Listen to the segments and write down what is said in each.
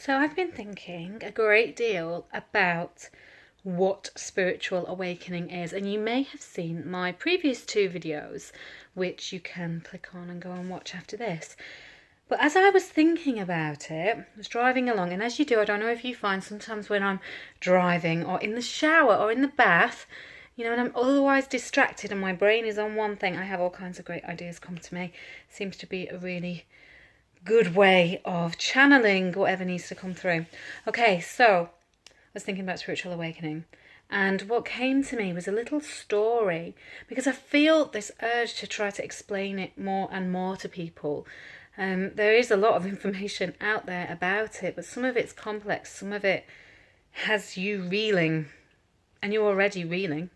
So I've been thinking a great deal about what spiritual awakening is, and you may have seen my previous two videos, which you can click on and go and watch after this. But as I was thinking about it, I was driving along, and as you do, I don't know if you find sometimes when I'm driving or in the shower or in the bath, and I'm otherwise distracted and my brain is on one thing, I have all kinds of great ideas come to me. Seems to be a really good way of channeling whatever needs to come through. Okay, so I was thinking about spiritual awakening, and what came to me was a little story, because I feel this urge to try to explain it more and more to people. There is a lot of information out there about it, but some of it's complex, some of it has you reeling, and you're already reeling.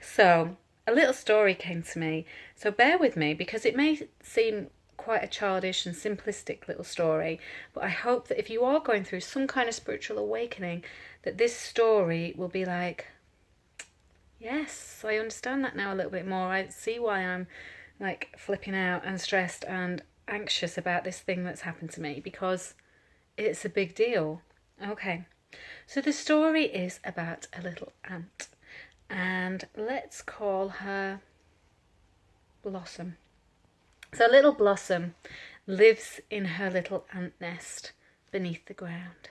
So a little story came to me, so bear with me, because it may seem quite a childish and simplistic little story, but I hope that if you are going through some kind of spiritual awakening, that this story will be like, yes, I understand that now a little bit more. I see why I'm like flipping out and stressed and anxious about this thing that's happened to me, because it's a big deal. Okay, so the story is about a little ant, and let's call her Blossom. So little Blossom lives in her little ant nest beneath the ground.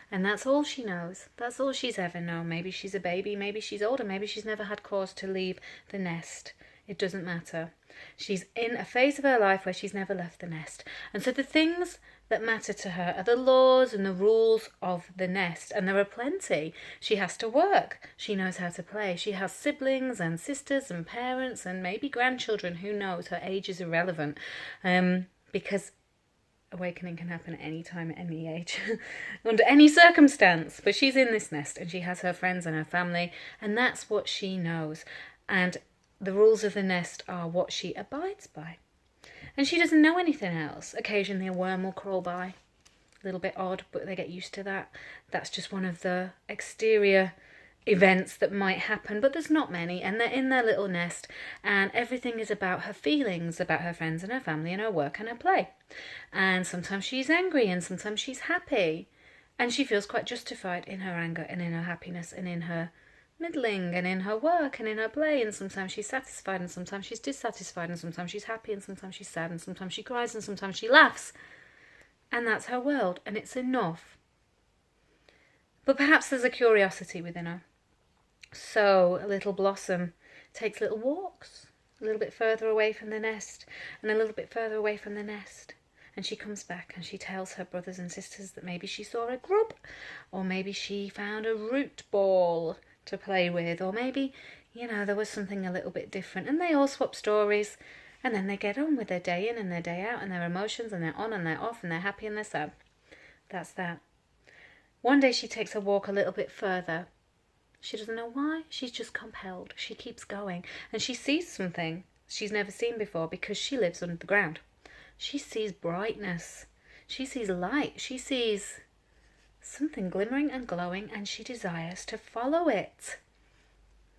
And that's all she knows. That's all she's ever known. Maybe she's a baby, maybe she's older, maybe she's never had cause to leave the nest. It doesn't matter. She's in a phase of her life where she's never left the nest. And so the things that matter to her are the laws and the rules of the nest. And there are plenty. She has to work. She knows how to play. She has siblings and sisters and parents and maybe grandchildren. Who knows? Her age is irrelevant. Because awakening can happen at any time, at any age, under any circumstance. But she's in this nest and she has her friends and her family. And that's what she knows. And the rules of the nest are what she abides by. And she doesn't know anything else. Occasionally a worm will crawl by. A little bit odd, but they get used to that. That's just one of the exterior events that might happen, but there's not many. And they're in their little nest, and everything is about her feelings, about her friends and her family and her work and her play. And sometimes she's angry and sometimes she's happy. And she feels quite justified in her anger and in her happiness and in her middling and in her work and in her play, and sometimes she's satisfied and sometimes she's dissatisfied, and sometimes she's happy and sometimes she's sad, and sometimes she cries and sometimes she laughs. And that's her world, and it's enough. But perhaps there's a curiosity within her. So a little Blossom takes little walks a little bit further away from the nest and a little bit further away from the nest. And she comes back and she tells her brothers and sisters that maybe she saw a grub, or maybe she found a root ball to play with, or maybe, there was something a little bit different. And they all swap stories, and then they get on with their day in and their day out and their emotions, and they're on and they're off and they're happy and they're sad. That's that. One day she takes a walk a little bit further. She doesn't know why, she's just compelled. She keeps going, and she sees something she's never seen before, because she lives under the ground. She sees brightness, she sees light, she sees something glimmering and glowing, and she desires to follow it.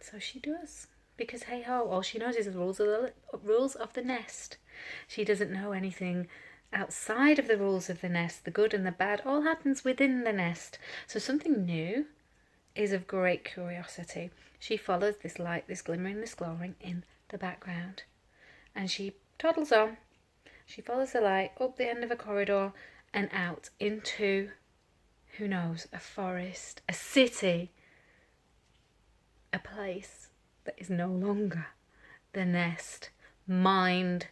So she does, because hey ho, all she knows is the rules of the nest. She doesn't know anything outside of the rules of the nest. The good and the bad all happens within the nest. So something new is of great curiosity. She follows this light, this glimmering, this glowing in the background, and she toddles on. She follows the light up the end of a corridor and out into, who knows, a forest, a city, a place that is no longer the nest. Mind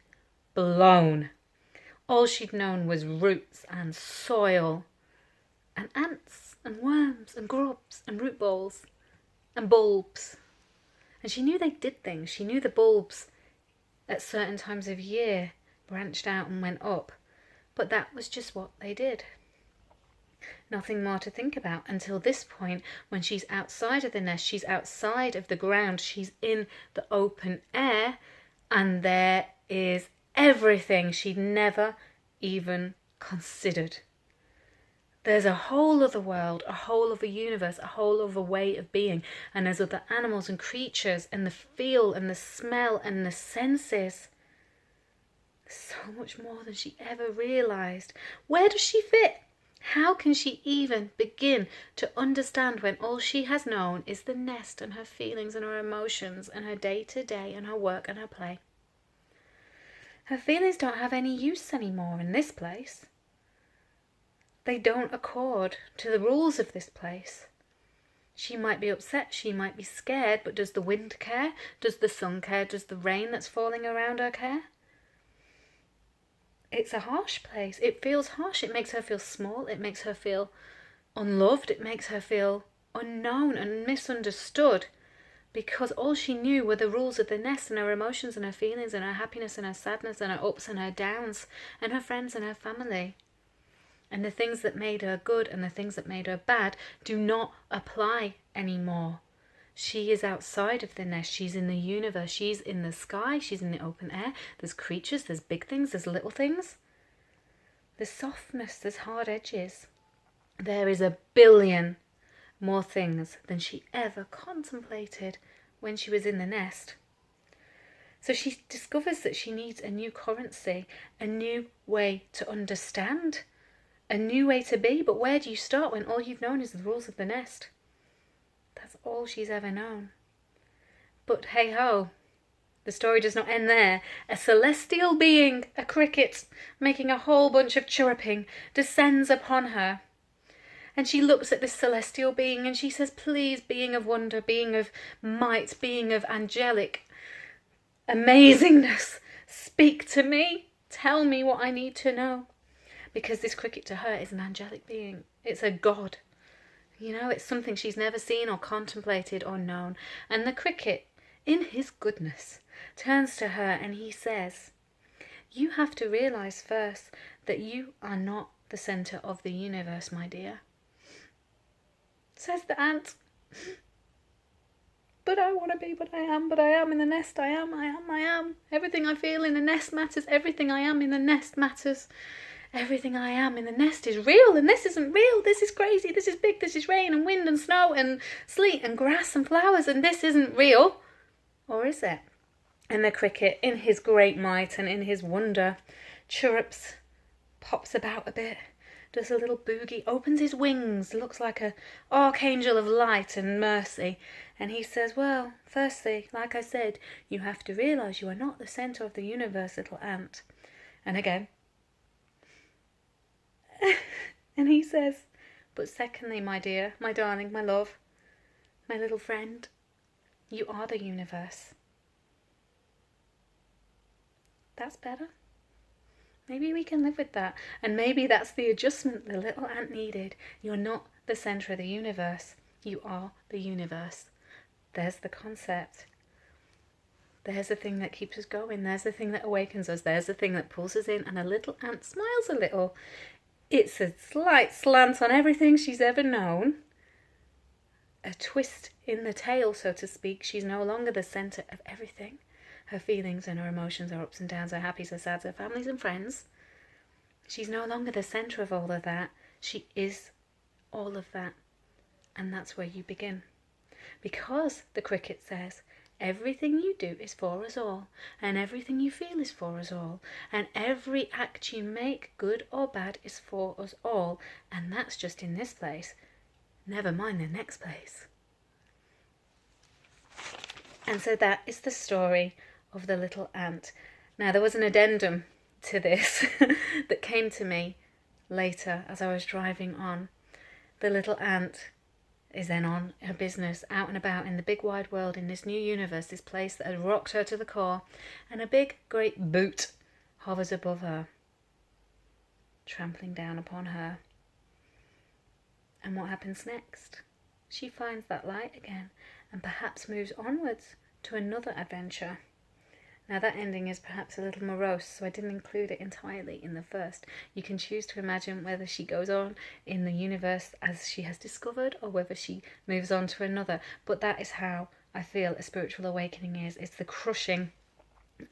blown. All she'd known was roots and soil and ants and worms and grubs and root balls and bulbs. And she knew they did things. She knew the bulbs at certain times of year branched out and went up. But that was just what they did. Nothing more to think about until this point, when she's outside of the nest, she's outside of the ground, she's in the open air, and there is everything she'd never even considered. There's a whole other world, a whole other universe, a whole other way of being, and there's other animals and creatures, and the feel and the smell and the senses. So much more than she ever realised. Where does she fit? How can she even begin to understand when all she has known is the nest and her feelings and her emotions and her day-to-day and her work and her play? Her feelings don't have any use anymore in this place. They don't accord to the rules of this place. She might be upset, she might be scared, but does the wind care? Does the sun care? Does the rain that's falling around her care? It's a harsh place. It feels harsh. It makes her feel small. It makes her feel unloved. It makes her feel unknown and misunderstood, because all she knew were the rules of the nest and her emotions and her feelings and her happiness and her sadness and her ups and her downs and her friends and her family. And the things that made her good and the things that made her bad do not apply anymore. She is outside of the nest. She's in the universe. She's in the sky. She's in the open air. There's creatures. There's big things. There's little things. There's softness. There's hard edges. There is a billion more things than she ever contemplated when she was in the nest. So she discovers that she needs a new currency, a new way to understand, a new way to be. But where do you start when all you've known is the rules of the nest? That's all she's ever known. But hey ho, the story does not end there. A celestial being, a cricket, making a whole bunch of chirruping, descends upon her. And she looks at this celestial being and she says, please, being of wonder, being of might, being of angelic amazingness, speak to me. Tell me what I need to know. Because this cricket to her is an angelic being. It's a god. You know, it's something she's never seen or contemplated or known. And the cricket, in his goodness, turns to her and he says, you have to realise first that you are not the centre of the universe, my dear. Says the ant. But I want to be, but I am in the nest, I am. Everything I feel in the nest matters, everything I am in the nest matters. Everything I am in the nest is real, and this isn't real. This is crazy, this is big, this is rain and wind and snow and sleet and grass and flowers, and this isn't real. Or is it? And the cricket, in his great might and in his wonder, chirrups, pops about a bit, does a little boogie, opens his wings, looks like an archangel of light and mercy. And he says, well, firstly, like I said, you have to realise you are not the centre of the universe, little ant. And again. And he says, but secondly, my dear, my darling, my love, my little friend, you are the universe. That's better. Maybe we can live with that. And maybe that's the adjustment the little ant needed. You're not the centre of the universe. You are the universe. There's the concept. There's the thing that keeps us going. There's the thing that awakens us. There's the thing that pulls us in. And a little ant smiles a little. It's a slight slant on everything she's ever known. A twist in the tail, so to speak. She's no longer the centre of everything. Her feelings and her emotions, her ups and downs, her happies, her sads, her families and friends. She's no longer the centre of all of that. She is all of that. And that's where you begin. Because, the cricket says, everything you do is for us all, and everything you feel is for us all, and every act you make, good or bad, is for us all, and that's just in this place, never mind the next place. And so that is the story of the little ant. Now, there was an addendum to this that came to me later as I was driving on. The little ant is then on her business, out and about in the big wide world, in this new universe, this place that had rocked her to the core, and a big great boot hovers above her, trampling down upon her. And what happens next? She finds that light again, and perhaps moves onwards to another adventure. Now that ending is perhaps a little morose, so I didn't include it entirely in the first. You can choose to imagine whether she goes on in the universe as she has discovered, or whether she moves on to another. But that is how I feel a spiritual awakening is. It's the crushing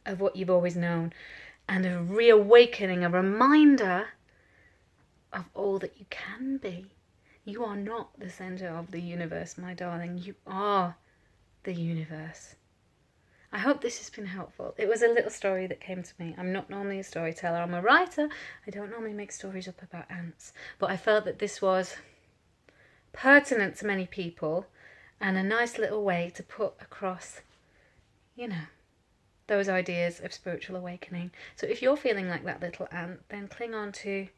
of what you've always known, and a reawakening, a reminder of all that you can be. You are not the centre of the universe, my darling. You are the universe. I hope this has been helpful. It was a little story that came to me. I'm not normally a storyteller. I'm a writer. I don't normally make stories up about ants. But I felt that this was pertinent to many people and a nice little way to put across, you know, those ideas of spiritual awakening. So if you're feeling like that little ant, then cling on to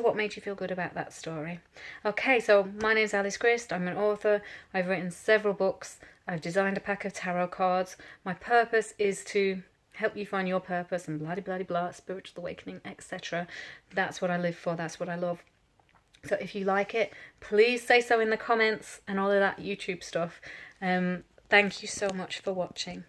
what made you feel good about that story. Okay, so my name's Alice Grist. I'm an author. I've written several books. I've designed a pack of tarot cards. My purpose is to help you find your purpose and blah blah blah, spiritual awakening, etc. That's what I live for. That's what I love. So if you like it, please say so in the comments and all of that YouTube stuff. Thank you so much for watching.